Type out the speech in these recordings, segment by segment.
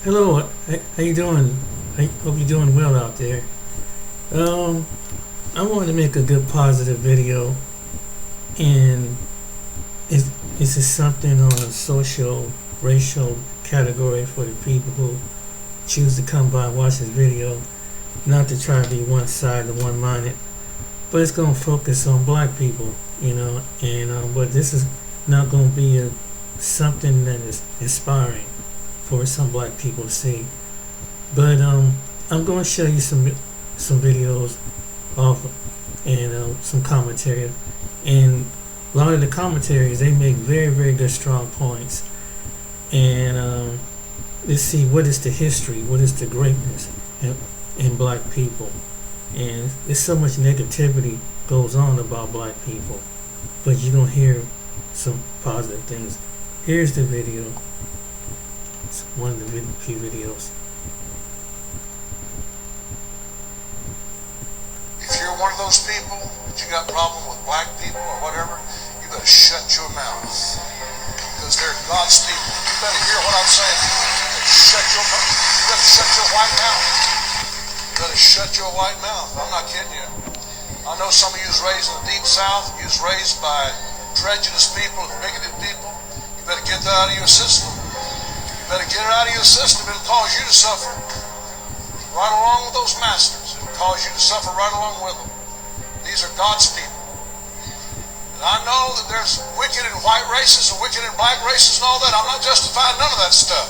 Hello, how you doing? I hope you're doing well out there. Um, I wanted to make a good positive video, and it's, this is something on a social, racial category for the people who choose to come by and watch this video, not to try to be one-sided, one-minded, but it's going to focus on black people, and but this is not going to be something that is inspiring for some black people to see. But I'm going to show you some videos off and some commentary, and a lot of the commentaries they make very good strong points. And let's see, what is the history, what is the greatness in black people, and there's so much negativity goes on about black people, but you're gonna hear some positive things. Here's the video. It's one of the few videos. If you're one of those people that you got a problem with black people or whatever, you better shut your mouth. Because they're God's people. You better hear what I'm saying. You better shut your mouth. You better shut your white mouth. You better shut your white mouth. I'm not kidding you. I know some of you was raised in the deep south. You was raised by prejudiced people and bigoted people. You better get that out of your system. You better get it out of your system. It'll cause you to suffer right along with those masters. It'll cause you to suffer right along with them. These are God's people. And I know that there's wicked in white races and wicked in black races and all that. I'm not justifying none of that stuff.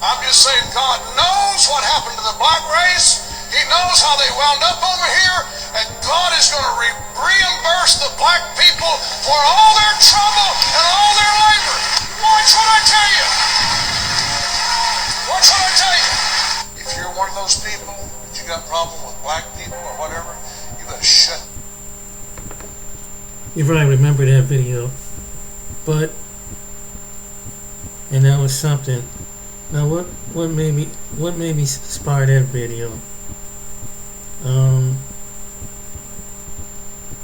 I'm just saying God knows what happened to the black race. He knows how they wound up over here. And God is going to reimburse the black people for all their trouble and all their labor. Watch what I tell you. Watch what I tell you. If you're one of those people that you got a problem with black people or whatever, you better shut. You probably remember that video, but and that was something. Now what made me inspire that video?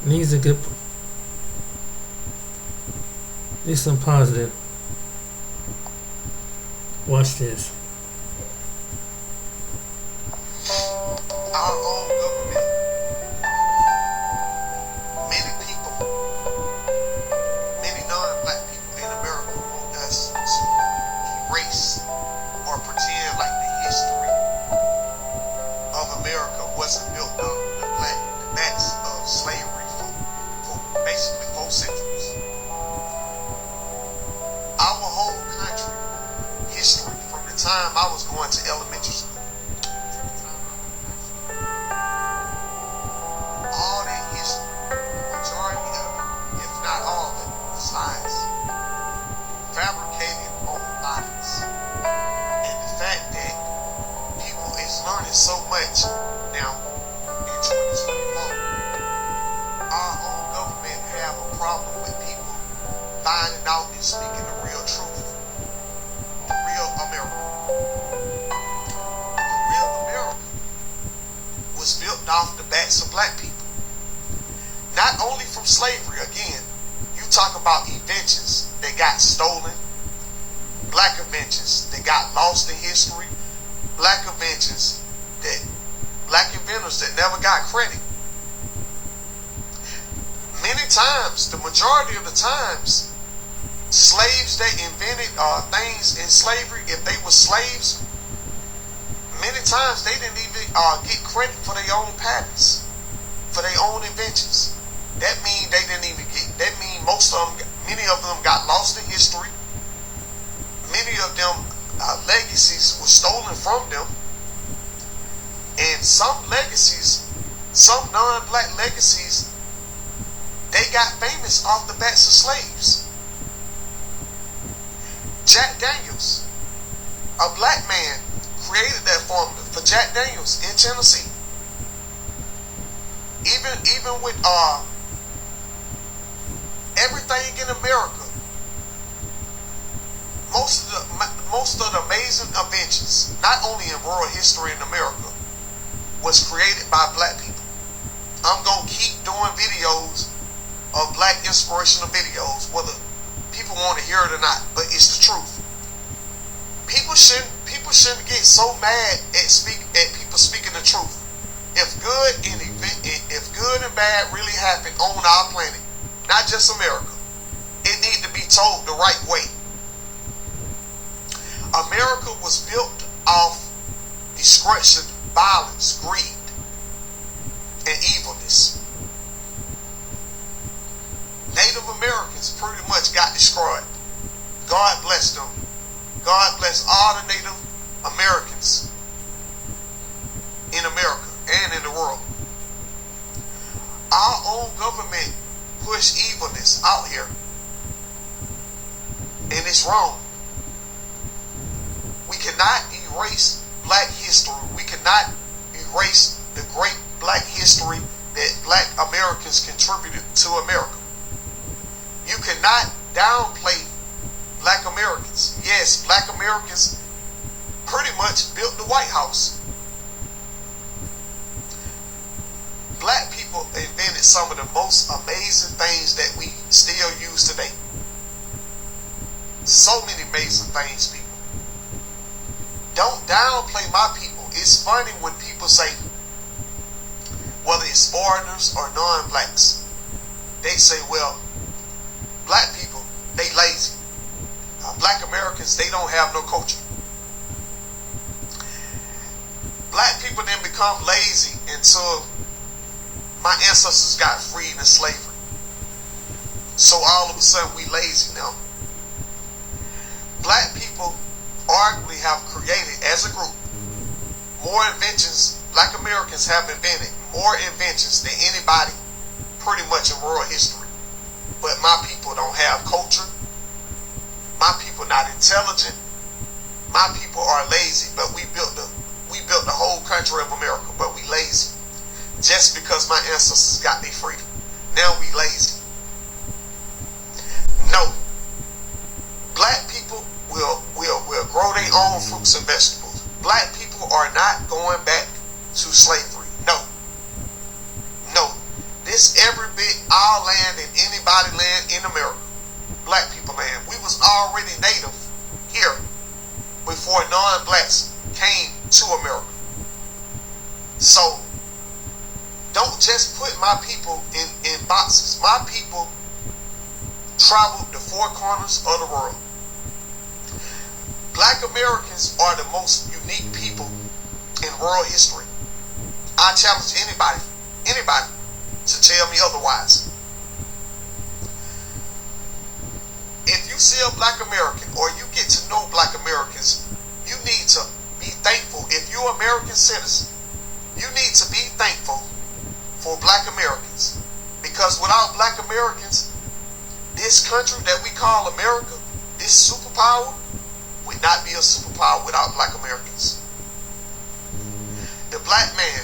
These are good. These some positive. Watch this. Our own government, many people, many non-black people in America want us to erase or pretend like the history of America wasn't built on the backs of slavery for basically 4 centuries. Our whole country history, from the time I was going to elementary school, all that history, majority of it, if not all of it, was lies, fabricated on lies. And the fact that people is learning so much now in 2024, our own government have a problem with people finding out and speaking the real truth, the real America. The real America was built off the backs of black people. Not only from slavery, again, you talk about inventions that got stolen, black inventions that got lost in history, black inventors that never got credit. Many times, the majority of the times, slaves that invented things in slavery, if they were slaves, many times they didn't even get credit for their own patents, for their own inventions. That mean they didn't even get. That mean many of them got lost in history. Many of them legacies were stolen from them, and some legacies, some non-black legacies, they got famous off the backs of slaves. Jack Daniels, a black man, created that formula for Jack Daniels in Tennessee. Even with everything in America, most of the amazing inventions, not only in world history in America, was created by black people. I'm gonna keep doing videos of black inspirational videos, whether people want to hear it or not, but it's the truth. People shouldn't people shouldn't get so mad at people speaking the truth. If good and bad really happen on our planet, not just America, it needs to be told the right way. America was built off destruction, violence, greed, and evilness. Native Americans pretty much got destroyed. God bless them. God bless all the Native Americans in America and in the world. Our own government push evilness out here, and it's wrong. We cannot erase black history. We cannot erase the great black history that black Americans contributed to America. You cannot downplay black Americans. Yes, black Americans pretty much built the White House. Black people invented some of the most amazing things that we still use today. So many amazing things, people. Don't downplay my people. It's funny when people say, whether it's foreigners or non-blacks, they say, well, black people, they lazy. Black Americans, they don't have no culture. Black people then become lazy until my ancestors got freed in slavery. So all of a sudden we lazy now. Black people arguably have created as a group more inventions. Black Americans have invented more inventions than anybody pretty much in world history. But my people don't have culture. My people not intelligent. My people are lazy. But we built the whole country of America, but we lazy. Just because my ancestors got their freedom. Now we lazy. No. Black people will grow their own fruits and vegetables. Black people are not going back to slavery. No. No. This every bit our land and anybody land in America. Black people land. We was already native here before non-blacks came to America. So don't just put my people in boxes. My people traveled the four corners of the world. Black Americans are the most unique people in world history. I challenge anybody to tell me otherwise. If you see a black American or you get to know black Americans, you need to be thankful. If you're an American citizen, you need to be thankful for black Americans. Because without black Americans, this country that we call America, this superpower, would not be a superpower without black Americans. The black man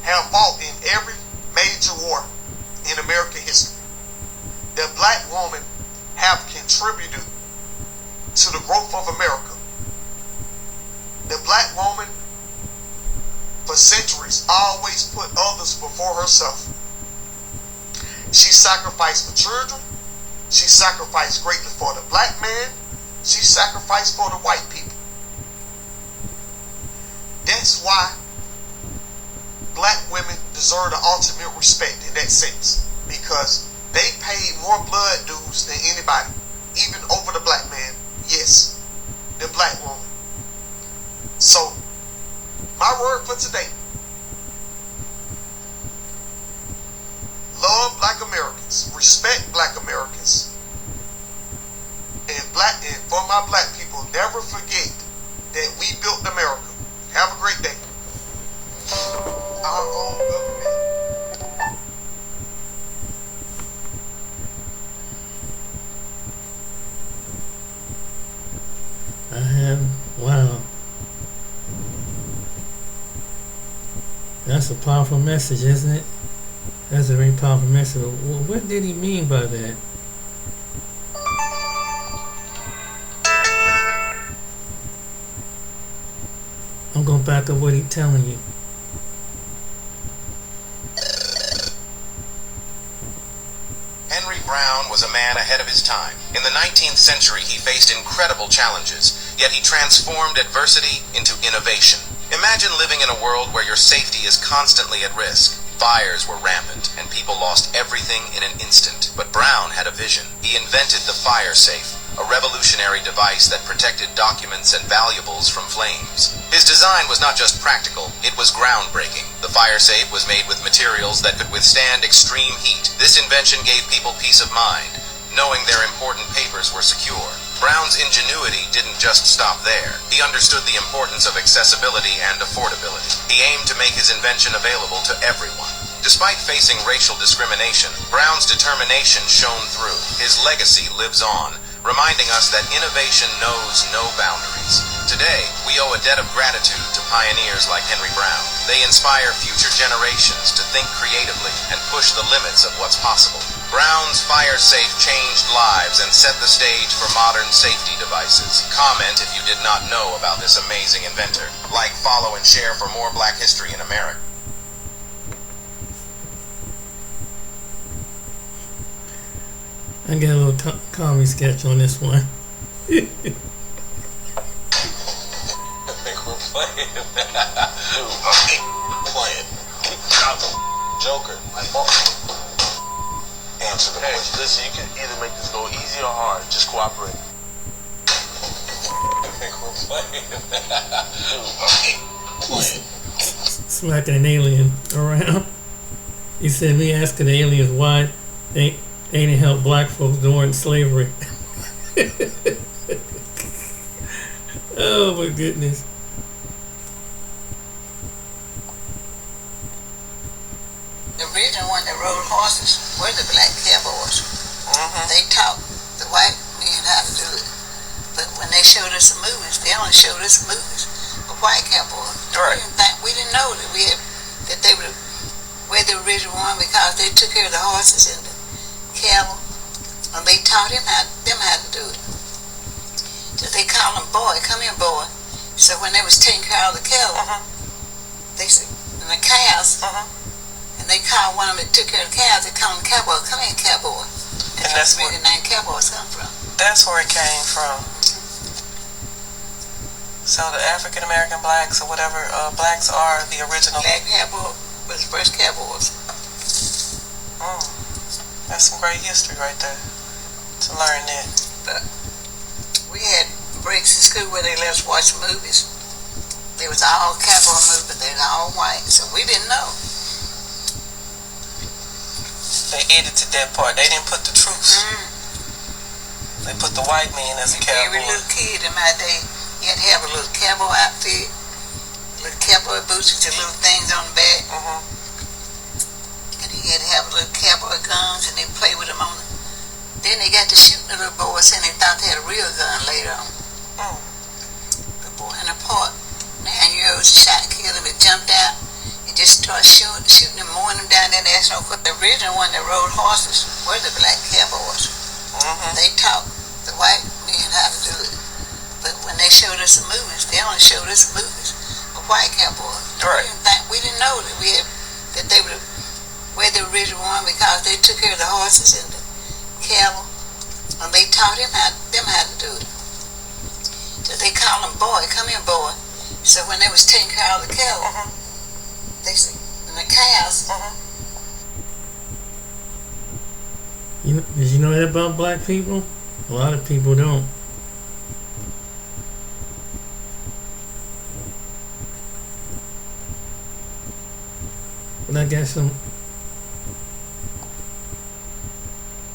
have fought in every major war in American history. The black woman have contributed to the growth of America. The black woman for centuries always put others before herself. She sacrificed for children. She sacrificed greatly for the black man. She sacrificed for the white people. That's why black women deserve the ultimate respect in that sense, because they paid more blood dues than anybody, even over the black man. Yes, the black woman. So, my word for today: love black Americans, respect black Americans, and for my black people, never forget that we built America. Have a great day. Our own government. Wow. That's a powerful message, isn't it? That's a very powerful message. What did he mean by that? I'm going to back up what he's telling you. Henry Brown was a man ahead of his time. In the 19th century, he faced incredible challenges. yet he transformed adversity into innovation. Imagine living in a world where your safety is constantly at risk. Fires were rampant, and people lost everything in an instant. But Brown had a vision. He invented the fire safe, a revolutionary device that protected documents and valuables from flames. His design was not just practical, it was groundbreaking. The fire safe was made with materials that could withstand extreme heat. This invention gave people peace of mind, knowing their important papers were secure. Brown's ingenuity didn't just stop there. He understood the importance of accessibility and affordability. He aimed to make his invention available to everyone. Despite facing racial discrimination, Brown's determination shone through. His legacy lives on, reminding us that innovation knows no boundaries. Today, we owe a debt of gratitude to pioneers like Henry Brown. They inspire future generations to think creatively and push the limits of what's possible. Brown's fire safe changed lives and set the stage for modern safety devices. Comment if you did not know about this amazing inventor. Like, follow, and share for more Black history in America. I got a little comedy sketch on this one. I think we're playing. Playing. Joker. Answer the question. Listen, you can either make this go easy or hard. Just cooperate. I think we're playing. Smacking an alien around. He said, me asking the aliens why they didn't help black folks during slavery. Oh my goodness. The original one that rode horses were the black cowboys. They taught the white men how to do it. But when they showed us the movies, they only showed us movies of white cowboys. Right. We didn't know that they were the original one because they took care of the horses and the cattle, and they taught them how to do it. So they called them boy, come here boy. So when they was taking care of the cattle, they said, and the cows, and they called one of them that took care of the cows, they called him cowboy, come here cowboy. And that's where the name cowboys come from. That's where it came from. So the African American blacks or whatever, blacks are the original. Black cowboy was the first cowboys. That's some great history right there to learn that. But we had breaks in school where they let us watch movies. They was all cowboy movies, but they was all white, so we didn't know. They edited that part. They didn't put the truth. They put the white man as a cowboy. Every little kid in my day, you had to have a little cowboy outfit, little cowboy boots with the little things on the back. And he had to have little cowboy guns, and they play with them on the. Then they got to shooting the little boys, and they thought they had a real gun later on. The boy in the park, 9-year-old shot, killed him, and jumped out. He just started shooting them, mowing them down there. And that's no good. The original one that rode horses were the black cowboys. They taught the white men how to do it. But when they showed us the movies, they only showed us movies of white cowboys. Right. We didn't know that they were the original one because they took care of the horses and the cattle, and they taught them how to do it. So they called them boy, come here boy. So when they was taking care of the cattle, they said, and the cows. Did you know that about black people? A lot of people don't. But I guess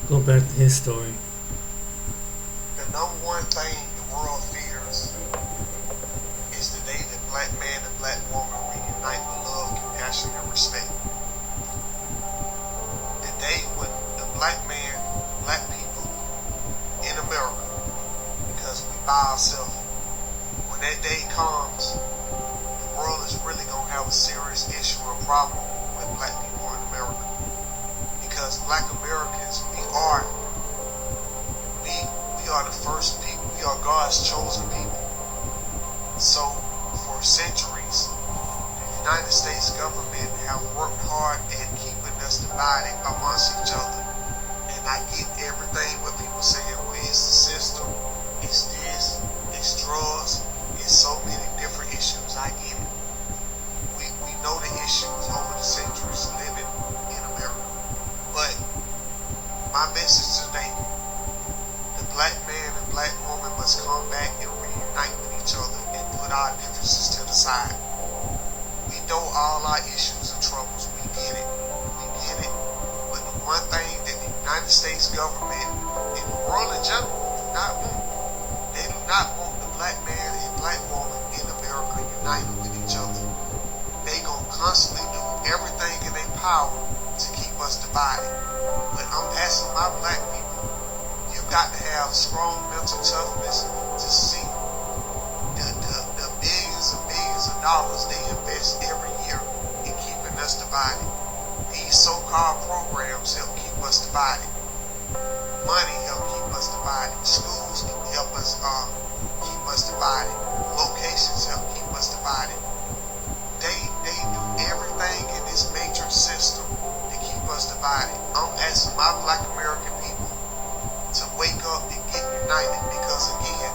go back to his story. The number one thing the world fears is the day that black man and black woman reunite with love, compassion, and respect. The day when the black man, black people in America, because we by ourselves, when that day comes, the world is really going to have a serious issue or problem with black people in America. Because black Americans, we are the first people. We are God's chosen people. So for centuries, the United States government have worked hard at keeping us divided amongst each other. And I get everything what people saying, well, it's the system, it's this, it's drugs, it's so many different issues. I get it. We know the issues over the centuries living in America. But my message today, the black man and black woman must come back and reunite with each other and put our differences to the side. We know all our issues and troubles. We get it. We get it. But the one thing that the United States government and the world in general do not want, they do not want the black man and black woman in America united with each other. They gonna constantly do everything in their power to keep us divided. But I'm asking my black people, you got to have strong mental toughness to see the millions and millions of dollars they invest every year in keeping us divided. These so-called programs help keep us divided. Money help keep us divided. Schools help us keep us divided. Locations help keep us divided. They do everything in this matrix system to keep us divided. I'm asking my black American people to wake up and get united, because again,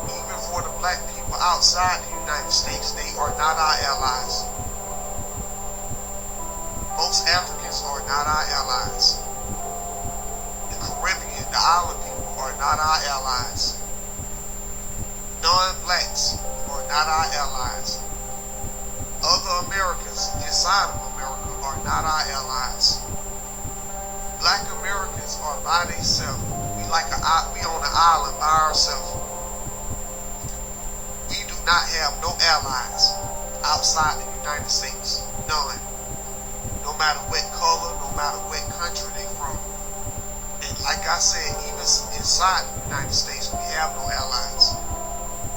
even for the black people outside the United States, they are not our allies. Most Africans are not our allies. The Caribbean, the island people are not our allies. Non-blacks are not our allies. Other Americans inside of America are not our allies. Black Americans are by themselves. We on an island by ourselves. We do not have no allies outside the United States. None. No matter what color, no matter what country they from. And like I said, even inside the United States, we have no allies.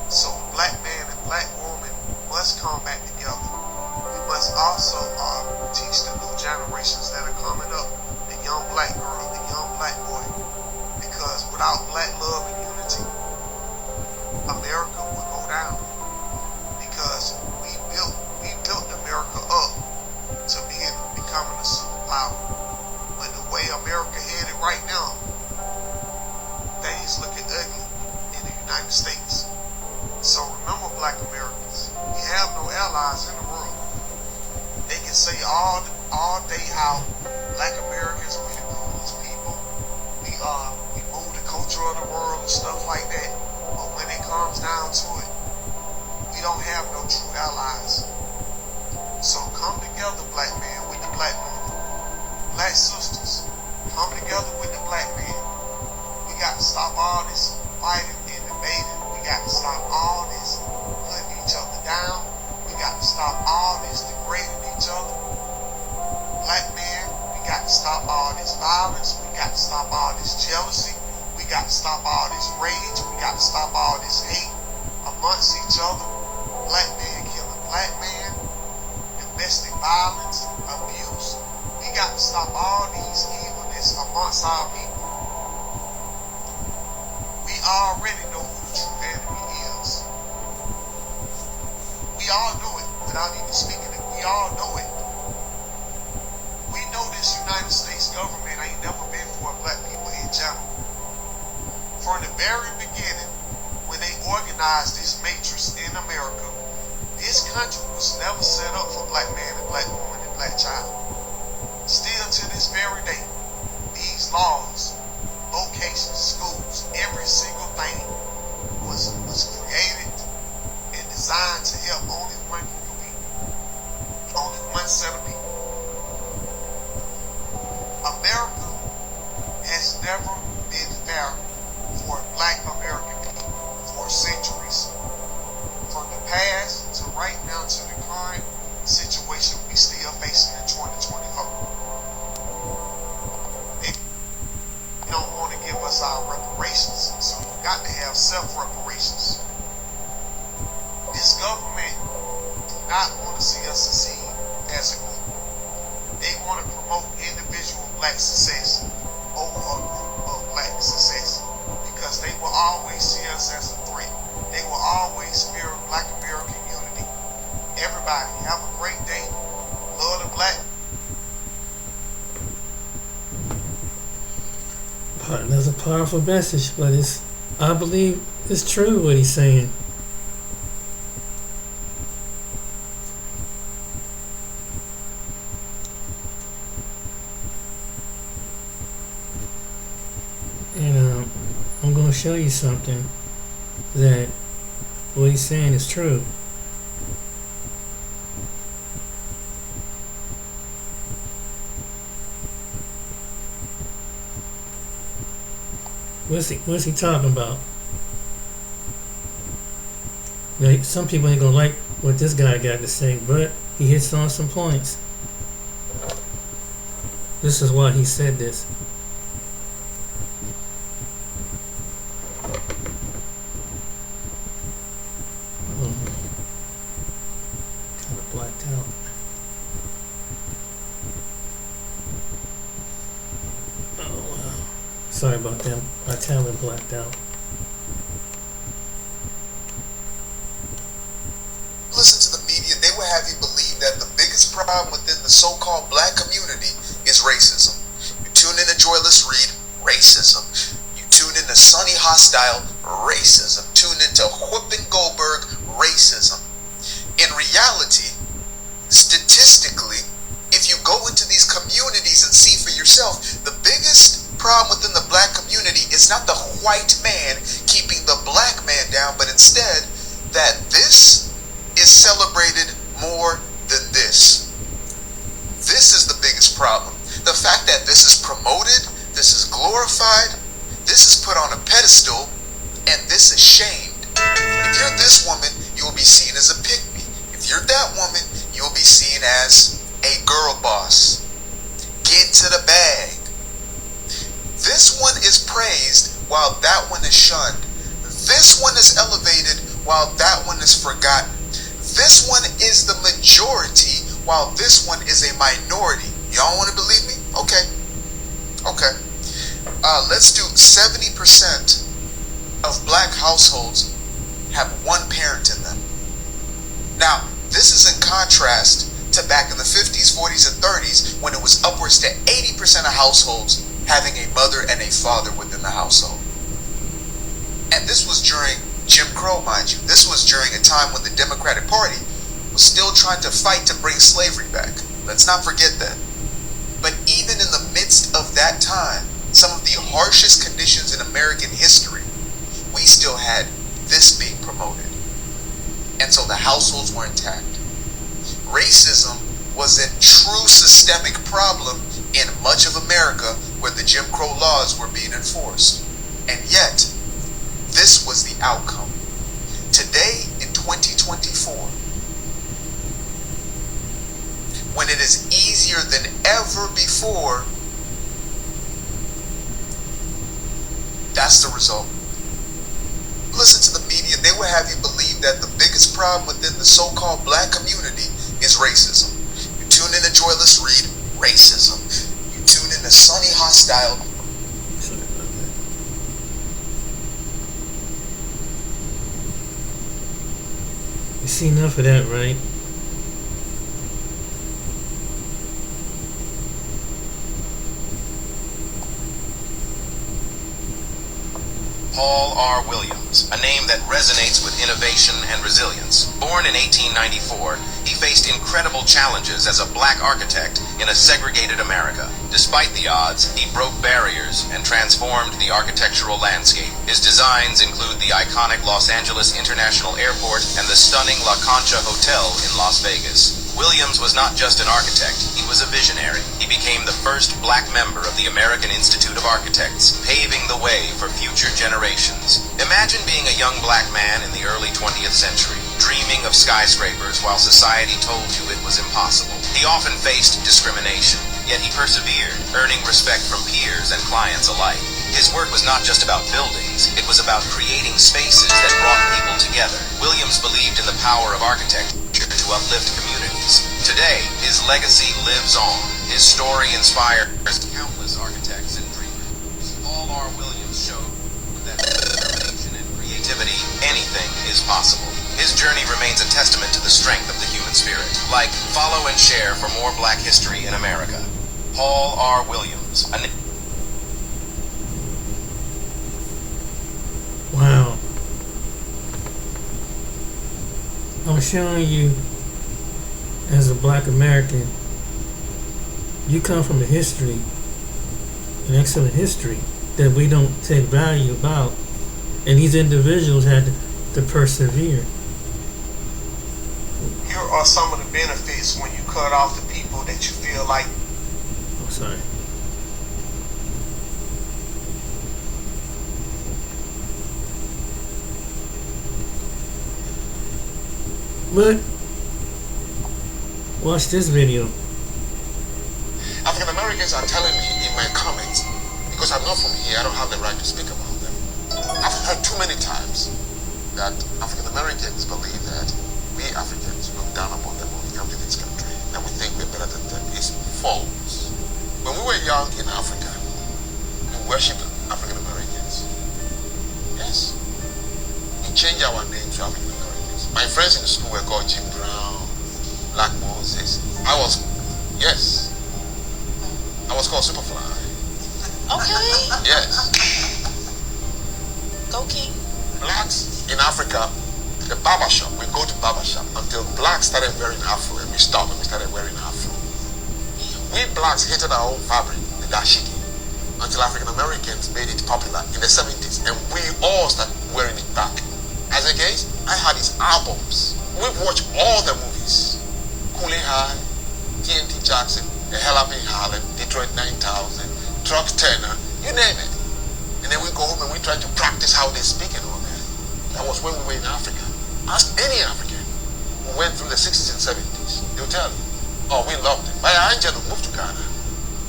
So black man and black woman must come back together. We must also teach the new generations that are coming up, the young black girl, the young black boy, because without black love and unity, America will go down. Because we built America up to becoming a superpower. But the way America headed right now, things looking ugly in the United States. So remember, black Americans, we have no allies in the world. They can say all day how black Americans, we the coolest people, we move the culture of the world and stuff like that. But when it comes down to it, we don't have no true allies. So come together, black man, with the black woman. Black sisters, come together with the black man. We got to stop all this fighting and debating. We got to stop all this putting each other down. We got to stop all this degrading each other. Black man, we got to stop all this violence. We got to stop all this jealousy. We got to stop all this rage. We got to stop all this hate amongst each other. Black man killing black man. Domestic violence, abuse. We got to stop all these evilness amongst our people. We already know who the true enemy is. We all know it without even speaking it. We all know it. We know this United States government ain't never been for black people in general. From the very beginning, when they organized this matrix in America, this country was never set up for black man and black woman and black child. Still to this very day, these laws, locations, schools, every single thing was created and designed to help only one group of people, only one set of people. America has never been fair for black American people for centuries. From the past to right now to the current situation we still facing in 2024. They don't want to give us our reparations, so we got to have self-reparations. This government do not want to see us succeed as a group. They want to promote individual black success over a group of black success, because they will always see us as a threat. They will always fear black American unity. Everybody, have a great day. Love the black. That's a powerful message, but it's I believe it's true what he's saying. And I'm going to show you something that what he's saying is true. What's he talking about? Now, some people ain't gonna like what this guy got to say, but he hits on some points. This is why he said this. Kind of blacked out. Oh, wow. Sorry about that. My talent blacked out. Listen to the media, they will have you believe that the biggest problem within the so-called black community is racism. You tune in to Joyless Reed, racism. You tune in to Sonny Hostile, racism. Tune in to Whippin' Goldberg, racism. In reality, statistically, if you go into these communities and see for yourself, the biggest problem within the black community is not the white man keeping the black man down, but instead that this is celebrated more than this. This is the biggest problem. The fact that this is promoted, this is glorified, this is put on a pedestal, and this is shamed. If you're this woman, you will be seen as a pick-me. If you're that woman, you will be seen as a girl boss. Get to the bag. This one is praised while that one is shunned. This one is elevated while that one is forgotten. This one is the majority while this one is a minority. Y'all want to believe me? Okay. Let's do 70% of black households have one parent in them. Now, this is in contrast to back in the 50s, 40s, and 30s when it was upwards to 80% of households having a mother and a father within the household. And this was during Jim Crow, mind you. This was during a time when the Democratic Party was still trying to fight to bring slavery back. Let's not forget that. But even in the midst of that time, some of the harshest conditions in American history, we still had this being promoted. And so the households were intact. Racism was a true systemic problem in much of America where the Jim Crow laws were being enforced. And yet, this was the outcome. Today, in 2024, when it is easier than ever before, that's the result. Listen to the media, they will have you believe that the biggest problem within the so-called black community is racism. You tune in to Joyless Reed, racism. You tune in to Sonny Hostile, You see enough of that, right? Paul R. Williams, a name that resonates with innovation and resilience. Born in 1894, he faced incredible challenges as a black architect in a segregated America. Despite the odds, he broke barriers and transformed the architectural landscape. His designs include the iconic Los Angeles International Airport and the stunning La Concha Hotel in Las Vegas. Williams was not just an architect, he was a visionary. He became the first black member of the American Institute of Architects, paving the way for future generations. Imagine being a young black man in the early 20th century, dreaming of skyscrapers while society told you it was impossible. He often faced discrimination, yet he persevered, earning respect from peers and clients alike. His work was not just about buildings, it was about creating spaces that brought people together. Williams believed in the power of architecture to uplift communities. Today, his legacy lives on. His story inspires countless architects and dreamers. Paul R. Williams showed that with determination and creativity, anything is possible. His journey remains a testament to the strength of the human spirit. Like, follow and share for more black history in America. Paul R. Williams. I'm showing you, as a black American, you come from a history, an excellent history, that we don't take value about. And these individuals had to persevere. Here are some of the benefits when you cut off the people that you feel like. Oh, sorry. But watch this video. African Americans are telling me in my comments, because I'm not from here, I don't have the right to speak about them. I've heard too many times that African Americans believe that we Africans look down upon them when we come to this country, and we think we're better than them. It's false. When we were young in Africa, we worshipped African Americans. Yes. We changed our names to African Americans. My friends in school were called Jim Brown, Black Moses. I was called Superfly. Okay. Yes. Go King. Blacks in Africa, the barbershop, we go to barbershop until blacks started wearing afro, and we stopped and we started wearing afro. We blacks hated our own fabric, the dashiki, until African Americans made it popular in the 70s, and we all started wearing it back. As a case, I had his albums. We've watched all the movies. Cooley High, TNT Jackson, The Hell Up in Harlem, Detroit 9000, Truck Turner, you name it. And then we go home and we try to practice how they speak and all that. That was when we were in Africa. Ask any African who went through the 60s and 70s. They'll tell you, oh, we loved it. My Angela moved to Ghana,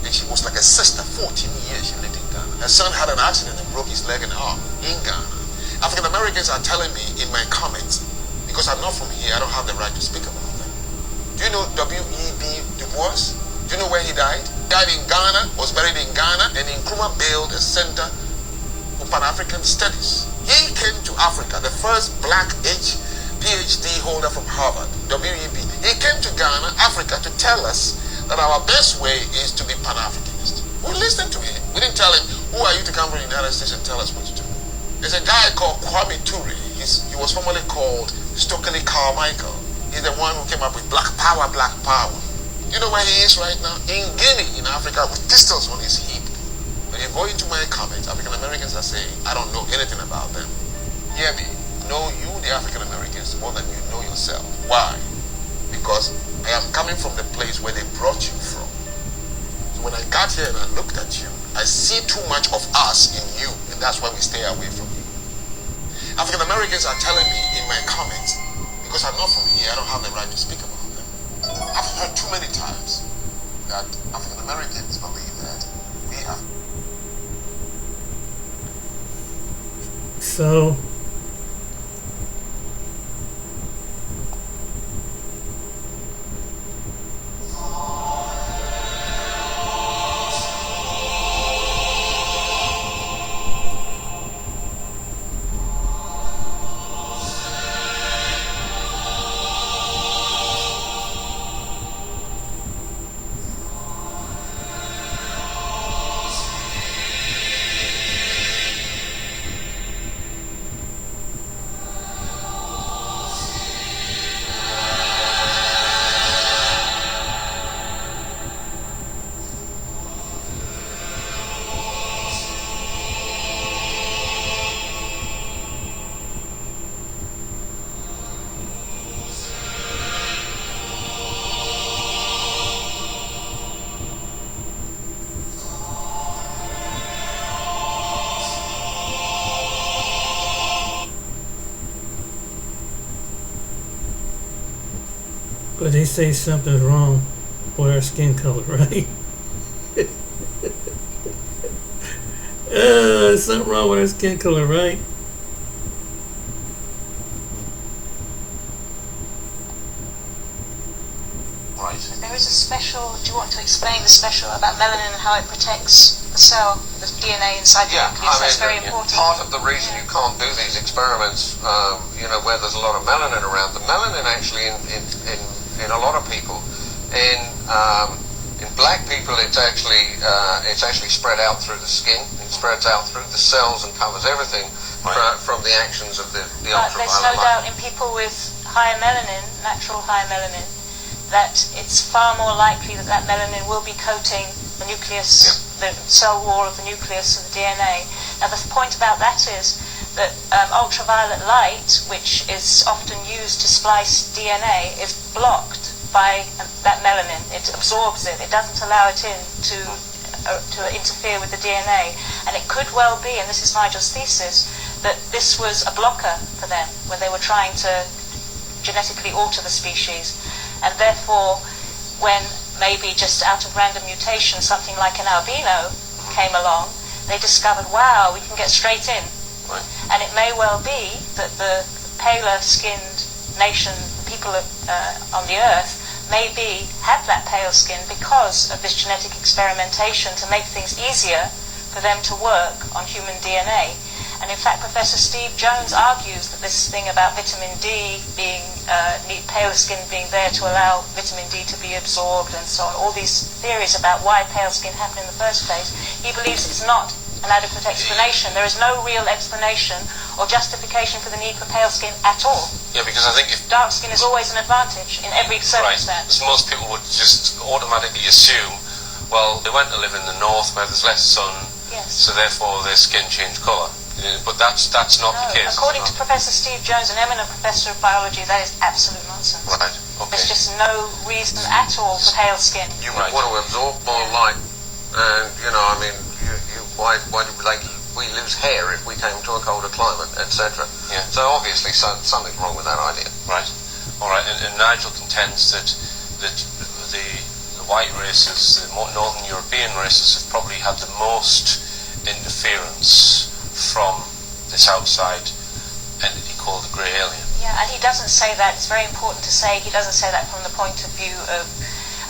and she was like a sister. 14 years she lived in Ghana. Her son had an accident and broke his leg and arm in Ghana. African Americans are telling me in my comments, because I'm not from here, I don't have the right to speak about them. Do you know W.E.B. Du Bois? Do you know where he died? He died in Ghana, was buried in Ghana, and Nkrumah built a center for Pan-African studies. He came to Africa, the first black PhD holder from Harvard, W.E.B. He came to Ghana, Africa, to tell us that our best way is to be Pan-Africanist. We listened to him. We didn't tell him, who are you to come from the United States and tell us what to do? There's a guy called Kwame Ture. He was formerly called Stokely Carmichael. He's the one who came up with Black Power, Black Power. You know where he is right now? In Guinea, in Africa, with pistols on his hip. When you go into my comments, African Americans are saying, I don't know anything about them. Hear me. Know you, the African Americans, more than you know yourself. Why? Because I am coming from the place where they brought you from. So when I got here and I looked at you, I see too much of us in you, and that's why we stay away from you. African Americans are telling me in my comments, because I'm not from here, I don't have the right to speak about them. I've heard too many times that African Americans believe that we have. So but they say something's wrong with our skin color, right? Something wrong with our skin color, right? There is a special, do you want to explain the special about melanin and how it protects the cell, the DNA inside the nucleus? That's very important. Part of the reason you can't do these experiments, where there's a lot of melanin around, the melanin actually in a lot of people, in black people it's actually spread out through the skin. It spreads out through the cells and covers everything from the actions of the But ultraviolet there's no light. doubt in people with higher melanin, natural higher melanin, that it's far more likely that that melanin will be coating the nucleus, the cell wall of the nucleus of the DNA. Now the point about that is that ultraviolet light, which is often used to splice DNA, is blocked by that melanin. It absorbs it. It doesn't allow it in to interfere with the DNA. And it could well be, and this is Nigel's thesis, that this was a blocker for them when they were trying to genetically alter the species. And therefore, when maybe just out of random mutation something like an albino came along, they discovered, wow, we can get straight in. Right. And it may well be that the paler-skinned nation, people on the earth, maybe have that pale skin because of this genetic experimentation to make things easier for them to work on human DNA. And in fact, Professor Steve Jones argues that this thing about vitamin D being, pale skin being there to allow vitamin D to be absorbed and so on, all these theories about why pale skin happened in the first place, he believes it's not an adequate explanation. There is no real explanation or justification for the need for pale skin at all. Yeah, because I think if dark skin is always an advantage in every circumstance. Right. Most people would just automatically assume, well, they went to live in the north where there's less sun, yes, so therefore their skin changed colour. But that's not the case. According to Professor Steve Jones, an eminent professor of biology, that is absolute nonsense. Right. Okay. There's just no reason at all for pale skin. You would want to absorb more light, and why do we lose hair if we came to a colder climate, etc. Yeah. So obviously something's wrong with that idea. Right. All right. And Nigel contends that the white races, the more northern European races, have probably had the most interference from this outside entity called the grey alien. Yeah, and he doesn't say that. It's very important to say he doesn't say that from the point of view of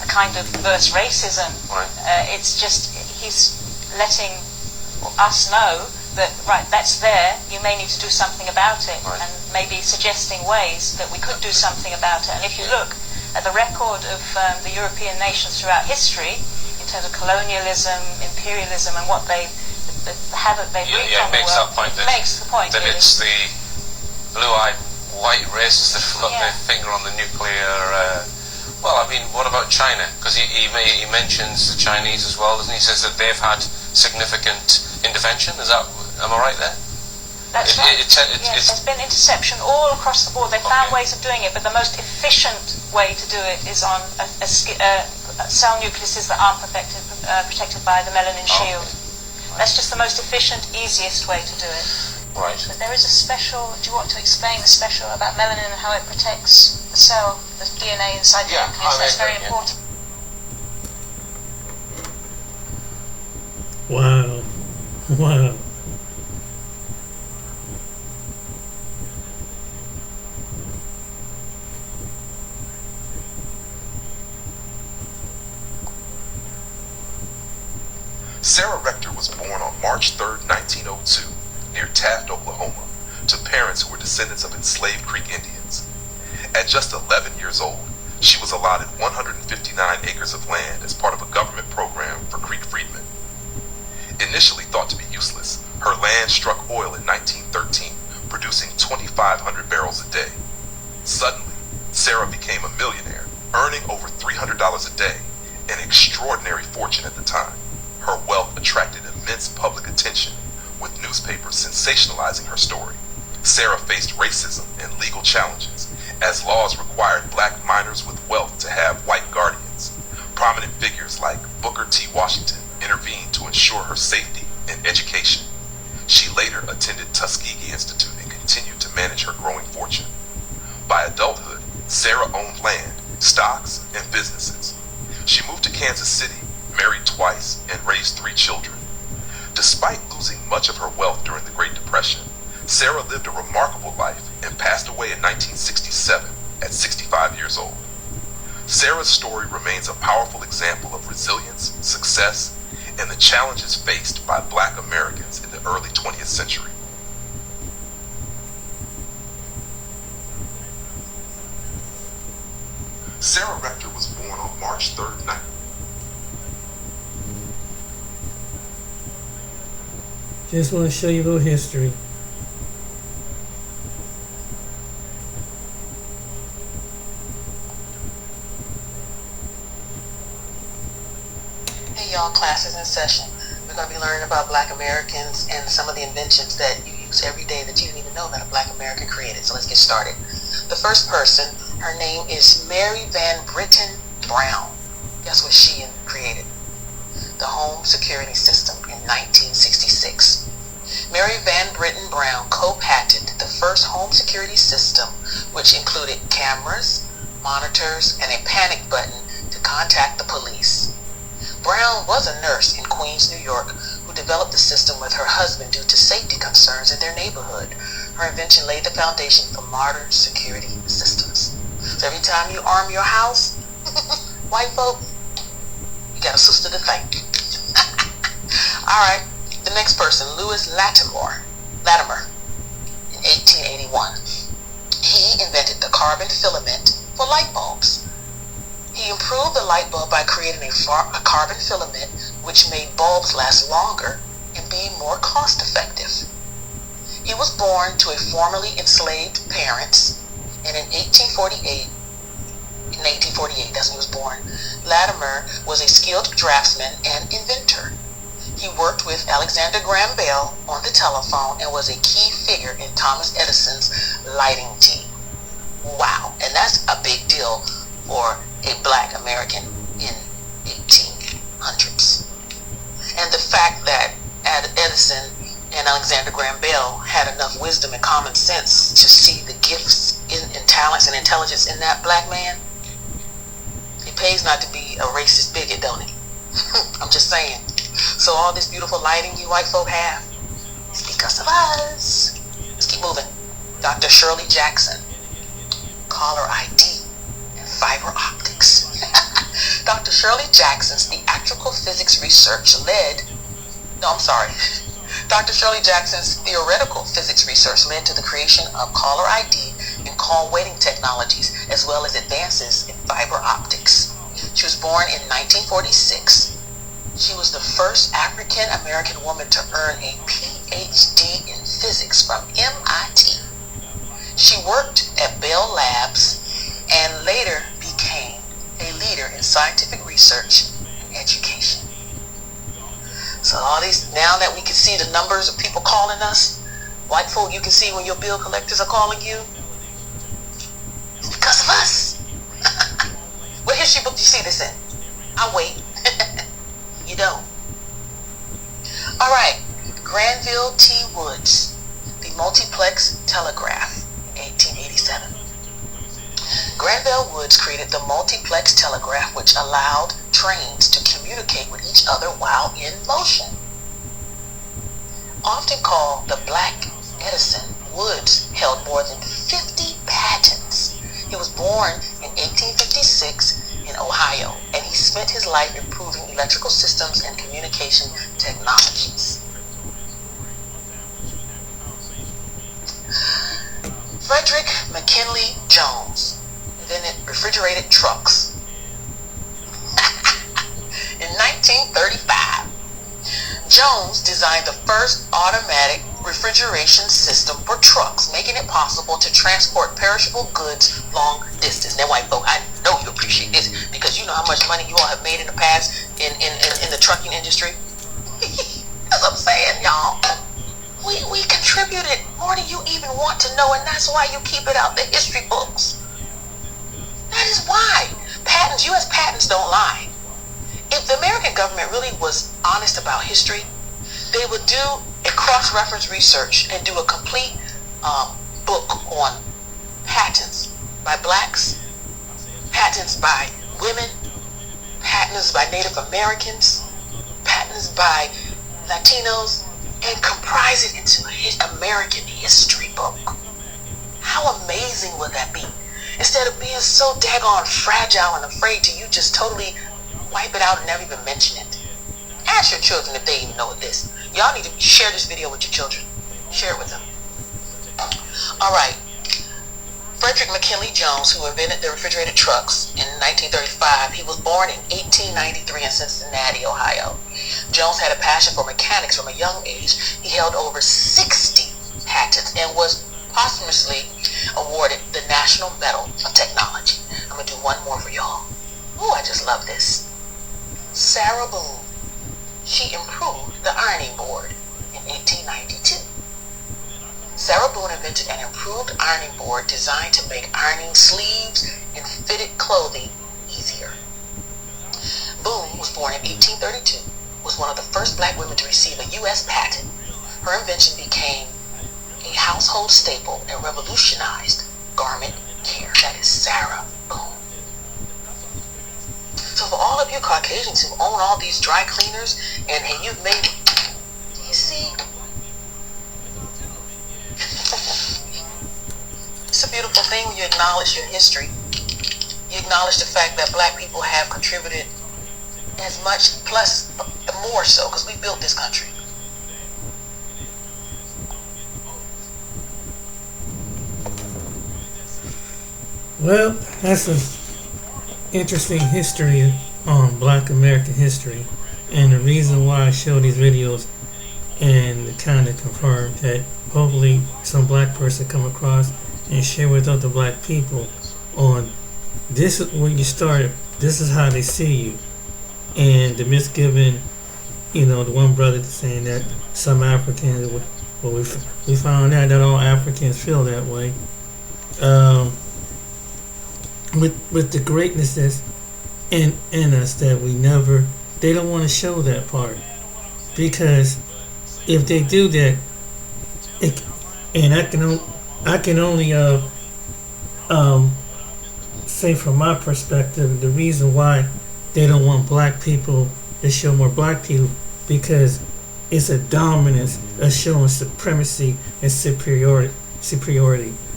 a kind of reverse racism. Right. It's just he's letting us know that, right, that's there, you may need to do something about it, right, and maybe suggesting ways that we could do something about it. And if you look at the record of the European nations throughout history, in terms of colonialism, imperialism, and what they've reaped on the world, it makes the point that really. It's the blue-eyed white races that have got their finger on the nuclear. Well, I mean, what about China? Because he mentions the Chinese as well, doesn't he? He says that they've had significant intervention. Am I right there? That's right. Yes, there's been interception all across the board. They found ways of doing it, but the most efficient way to do it is on cell nucleuses that aren't protected by the melanin shield. That's just the most efficient, easiest way to do it. Right. But there is a special, do you want to explain the special about melanin and how it protects the cell, the DNA inside the nucleus? That's very important. Wow. Wow. Sarah Rector was born on March 3, 1902, near Taft, Oklahoma, to parents who were descendants of enslaved Creek Indians. At just 11 years old, she was allotted 159 acres of land as part of a government program for Creek freedmen. Initially thought to be useless, her land struck oil in 1913, producing 2,500 barrels a day. Suddenly, Sarah became a millionaire, earning over $300 a day, an extraordinary fortune at the time. Her wealth attracted immense public attention, with newspapers sensationalizing her story. Sarah faced racism and legal challenges, as laws required black minors with wealth to have white guardians. Prominent figures like Booker T. Washington intervened to ensure her safety and education. She later attended Tuskegee Institute and continued to manage her growing fortune. By adulthood, Sarah owned land, stocks, and businesses. She moved to Kansas City, married twice, and raised 3 children. Despite losing much of her wealth during the Great Depression, Sarah lived a remarkable life and passed away in 1967 at 65 years old. Sarah's story remains a powerful example of resilience, success, and the challenges faced by black Americans in the early 20th century. Sarah Rector was born on March 3rd, 19... Just want to show you a little history. Hey y'all, class is in session. We're going to be learning about Black Americans and some of the inventions that you use every day that you didn't even know that a Black American created. So let's get started. The first person, her name is Mary Van Britten Brown. Guess what she created? The home security system in 1966. Mary Van Britten Brown co-patented the first home security system, which included cameras, monitors, and a panic button to contact the police. Brown was a nurse in Queens, New York, who developed the system with her husband due to safety concerns in their neighborhood. Her invention laid the foundation for modern security systems. So every time you arm your house, white folk, you got a sister to thank. All right, the next person, Lewis Latimer, in 1881. He invented the carbon filament for light bulbs. He improved the light bulb by creating a carbon filament which made bulbs last longer and be more cost effective. He was born to a formerly enslaved parents, and in 1848, that's when he was born, Latimer was a skilled draftsman and inventor. He worked with Alexander Graham Bell on the telephone and was a key figure in Thomas Edison's lighting team. Wow, and that's a big deal for a Black American in 1800s. And the fact that Edison and Alexander Graham Bell had enough wisdom and common sense to see the gifts and talents and intelligence in that Black man, it pays not to be a racist bigot, don't it? I'm just saying. So all this beautiful lighting you white folk have, it's because of us. Let's keep moving. Dr. Shirley Jackson, caller ID and fiber optics. Dr. Shirley Jackson's theatrical physics research Dr. Shirley Jackson's theoretical physics research led to the creation of caller ID and call waiting technologies, as well as advances in fiber optics. She was born in 1946. She was the first African American woman to earn a PhD in physics from MIT. She worked at Bell Labs and later became a leader in scientific research and education. So all these, now that we can see the numbers of people calling us, white folk, you can see when your bill collectors are calling you, it's because of us. What history book do you see this in? I'll wait. You don't. All right, Granville T. Woods, the multiplex telegraph, 1887. Granville Woods created the multiplex telegraph, which allowed trains to communicate with each other while in motion. Often called the Black Edison, Woods held more than 50 patents. He was born in 1856 in Ohio, and he spent his life improving electrical systems and communication technologies. Frederick McKinley Jones invented refrigerated trucks. In 1935, Jones designed the first automatic refrigeration system for trucks, making it possible to transport perishable goods long distance. Now, white folk, I know you appreciate this because you know how much money you all have made in the past in the trucking industry. That's what I'm saying, y'all. We contributed more than you even want to know, and that's why you keep it out the history books. That is why. Patents, U.S. patents don't lie. If the American government really was honest about history, they would do a cross-reference research and do a complete book on patents by blacks, patents by women, patents by Native Americans, patents by Latinos, and comprise it into an American history book. How amazing would that be? Instead of being so daggone fragile and afraid to you just totally wipe it out and never even mention it. Ask your children if they even know this. Y'all need to share this video with your children. Share it with them. Alright. Frederick McKinley Jones, who invented the refrigerated trucks in 1935, he was born in 1893 in Cincinnati, Ohio. Jones had a passion for mechanics from a young age. He held over 60 patents and was posthumously awarded the National Medal of Technology. I'm going to do one more for y'all. Ooh, I just love this. Sarah Boone, she improved the ironing board in 1892. Sarah Boone invented an improved ironing board designed to make ironing sleeves and fitted clothing easier. Boone was born in 1832, was one of the first black women to receive a U.S. patent. Her invention became a household staple and revolutionized garment care. That is Sarah Boone. So for all of you Caucasians who own all these dry cleaners and you've made, do you see? It's a beautiful thing when you acknowledge your history. You acknowledge the fact that black people have contributed as much, plus more so, because we built this country. Well, that's an interesting history on Black American history, and the reason why I show these videos and to kind of confirm that hopefully some black person come across and share with other black people on this is when you started, this is how they see you, and the misgiving, you know, the one brother saying that some Africans, well, we found out that all Africans feel that way. With the greatness that's in us that we never, they don't want to show that part, because if they do that, and I can only say from my perspective the reason why they don't want black people to show more black people, because it's a dominance of showing supremacy and superiority.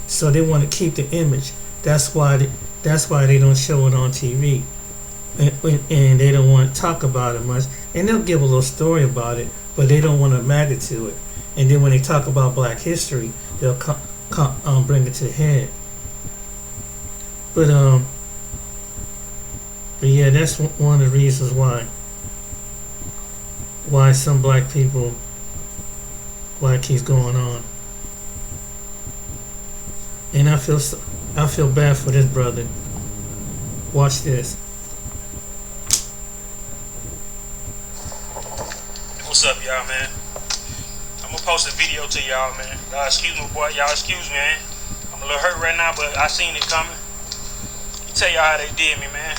So they want to keep the image. That's why they don't show it on TV, and they don't want to talk about it much. And they'll give a little story about it, but they don't want to add it to it. And then when they talk about Black history, they'll bring it to the head. But yeah, that's one of the reasons why some black people, why it keeps going on. And I feel bad for this brother. Watch this. What's up, y'all, man? I'm gonna post a video to y'all, man. Excuse me, boy. Y'all excuse me, man. I'm a little hurt right now, but I seen it coming. I'll tell y'all how they did me, man.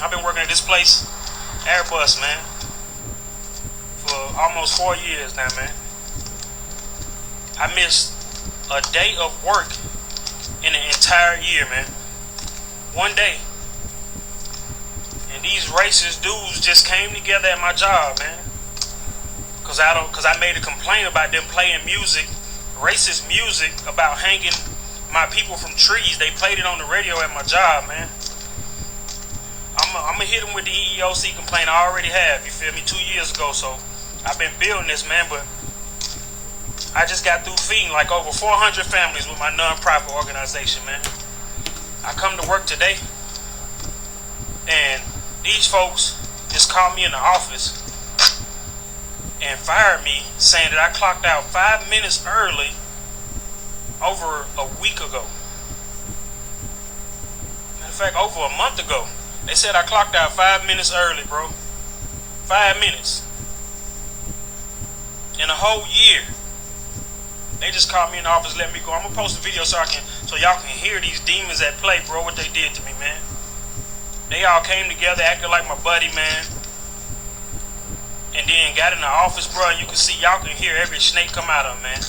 I've been working at this place, Airbus, man, for almost 4 years now, man. I missed a day of work in an entire year, man. One day. And these racist dudes just came together at my job, man. Cause I made a complaint about them playing music, racist music, about hanging my people from trees. They played it on the radio at my job, man. I'm gonna hit them with the EEOC complaint I already have, you feel me, 2 years ago. So I've been building this, man, but I just got through feeding like over 400 families with my non-profit organization, man. I come to work today, and these folks just called me in the office and fired me, saying that I clocked out 5 minutes early over a week ago. Matter of fact, over a month ago. They said I clocked out 5 minutes early, bro. 5 minutes. In a whole year. They just called me in the office, let me go. I'm gonna post a video so y'all can hear these demons at play, bro, what they did to me, man. They all came together, acted like my buddy, man. And then got in the office, bro, and you can see, y'all can hear every snake come out of them, man.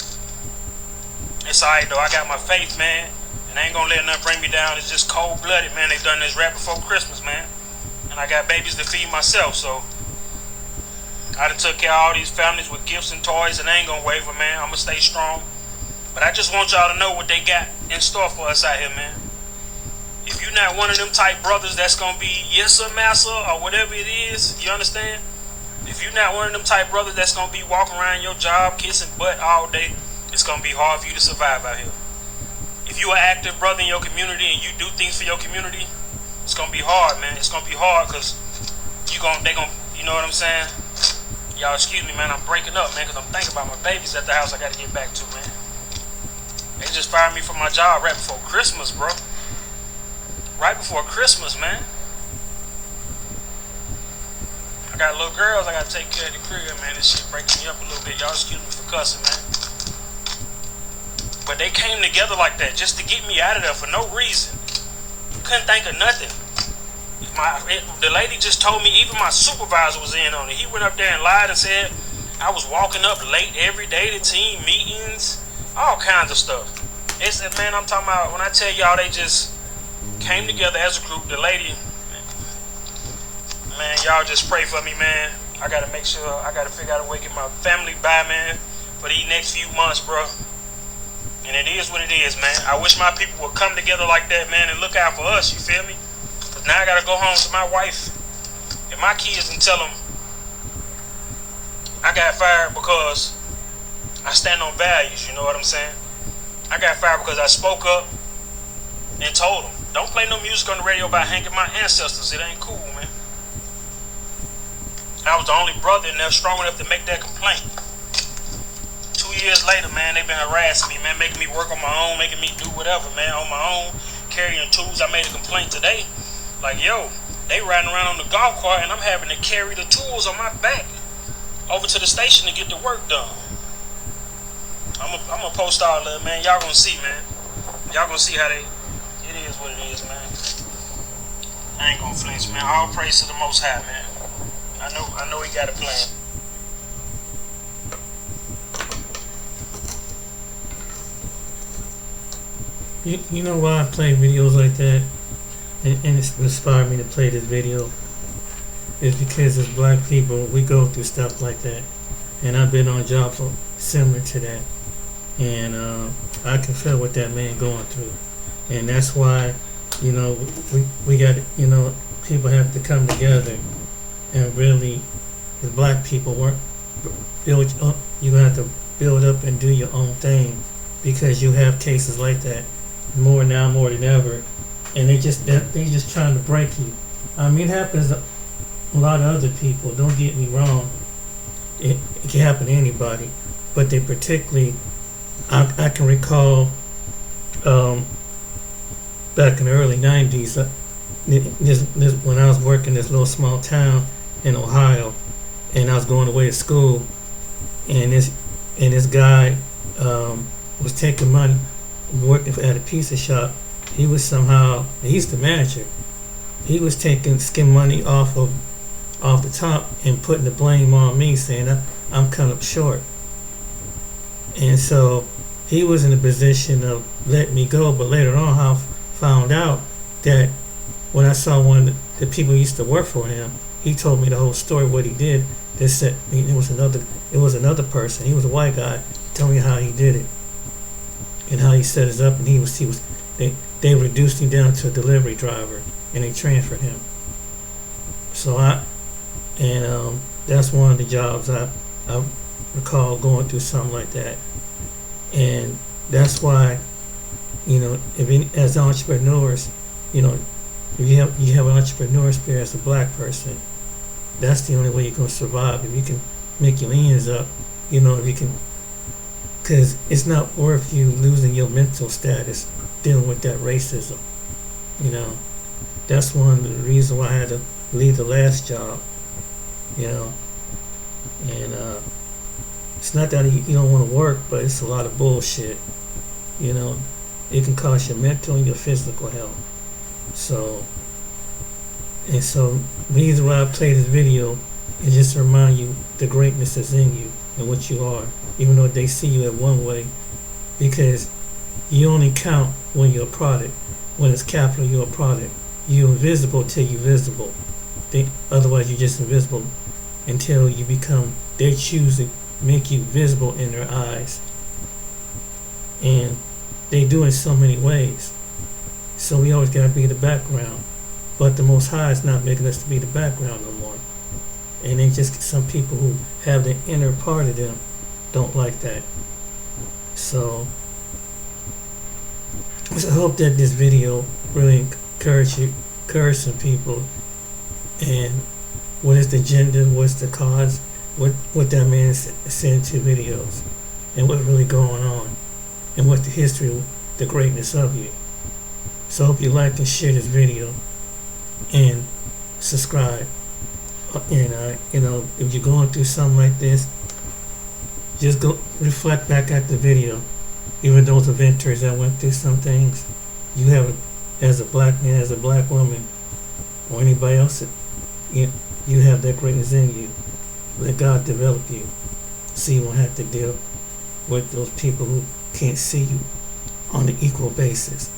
It's alright, though. I got my faith, man. And I ain't gonna let nothing bring me down. It's just cold-blooded, man. They done this right before Christmas, man. And I got babies to feed myself, so I done took care of all these families with gifts and toys, and I ain't gonna waver, man. I'm gonna stay strong. But I just want y'all to know what they got in store for us out here, man. If you're not one of them type brothers that's gonna be yes sir, massa, or whatever it is, you understand? If you're not one of them type brothers that's gonna be walking around your job kissing butt all day, it's gonna be hard for you to survive out here. If you an active brother in your community and you do things for your community, it's gonna be hard, man. It's gonna be hard because you know what I'm saying? Y'all excuse me, man. I'm breaking up, man, because I'm thinking about my babies at the house I gotta get back to, man. They just fired me from my job right before Christmas, bro. Right before Christmas, man. I got little girls I gotta take care of the crib, man. This shit breaking me up a little bit. Y'all excuse me for cussing, man. But they came together like that just to get me out of there for no reason. Couldn't think of nothing. The lady just told me even my supervisor was in on it. He went up there and lied and said I was walking up late every day to team meetings, all kinds of stuff. It's man, I'm talking about when I tell y'all they just came together as a group. The lady, man, y'all just pray for me, man. I gotta make sure, I gotta figure out a way to get my family by, man, for these next few months, bro. And it is what it is, man. I wish my people would come together like that, man, and look out for us, you feel me? Because now I gotta go home to my wife and my kids and tell them I got fired because I stand on values, you know what I'm saying? I got fired because I spoke up and told them, don't play no music on the radio about hanging my ancestors. It ain't cool, man. I was the only brother in there strong enough to make that complaint. 2 years later, man, they've been harassing me, man, making me work on my own, making me do whatever, man, on my own, carrying tools. I made a complaint today. Like, yo, they riding around on the golf cart and I'm having to carry the tools on my back over to the station to get the work done. I'm gonna post all that, man. Y'all gonna see, man. Y'all gonna see how it is what it is, man. I ain't gonna flinch, man. All praise to the Most High, man. I know he got a plan. You know why I play videos like that, and it's inspired me to play this video, is because as black people, we go through stuff like that, and I've been on jobs similar to that, and I can feel what that man going through, and that's why, you know, we got, you know, people have to come together, and really, as black people, build up. You have to build up and do your own thing, because you have cases like that more now, more than ever, and they just trying to break you. I mean, it happens to a lot of other people. Don't get me wrong; it can happen to anybody, but they particularly. I can recall back in the early '90s, when I was working in this little small town in Ohio, and I was going away to school, and this guy was taking money, working at a pizza shop. He's the manager. He was taking skim money off the top and putting the blame on me, saying I'm coming up short. And so he was in a position of letting me go, but later on I found out that when I saw one of the people who used to work for him, he told me the whole story, what he did. They said it was another person. He was a white guy. Tell me how he did it and how he set us up. And they reduced him down to a delivery driver and they transferred him. So that's one of the jobs I recall going through something like that. And that's why, you know, as entrepreneurs, you know, if you have an entrepreneur spirit as a black person, that's the only way you're going to survive. If you can make your ends up, you know, if you can, because it's not worth you losing your mental status dealing with that racism. You know, that's one of the reasons why I had to leave the last job. You know, and it's not that you don't want to work, but it's a lot of bullshit. You know, it can cost your mental and your physical health. So the reason why I play this video is just to remind you the greatness that's in you and what you are, even though they see you at one way, because you only count when you're a product. When it's capital, you're a product. You're invisible till you're visible. Otherwise, you're just invisible until you become. They choose to make you visible in their eyes, and they do it in so many ways. So we always gotta be the background, but the Most High is not making us to be the background no more. And they just, some people who have the inner part of them don't like that. So I hope that this video really encourage some people. And what is the agenda? What's the cause? What that man is saying to videos, and what's really going on, and what the history, the greatness of you. So I hope you like and share this video and subscribe. And if you're going through something like this, just go reflect back at the video. Even those eventers that went through some things, you have, as a black man, as a black woman, or anybody else, you have that greatness in you. Let God develop you, so you won't have to deal with those people who can't see you on an equal basis.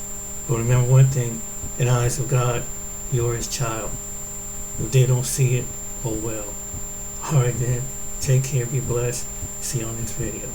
But remember one thing, in the eyes of God, you're His child. If they don't see it, oh well. Alright then, take care, be blessed. See you on this video.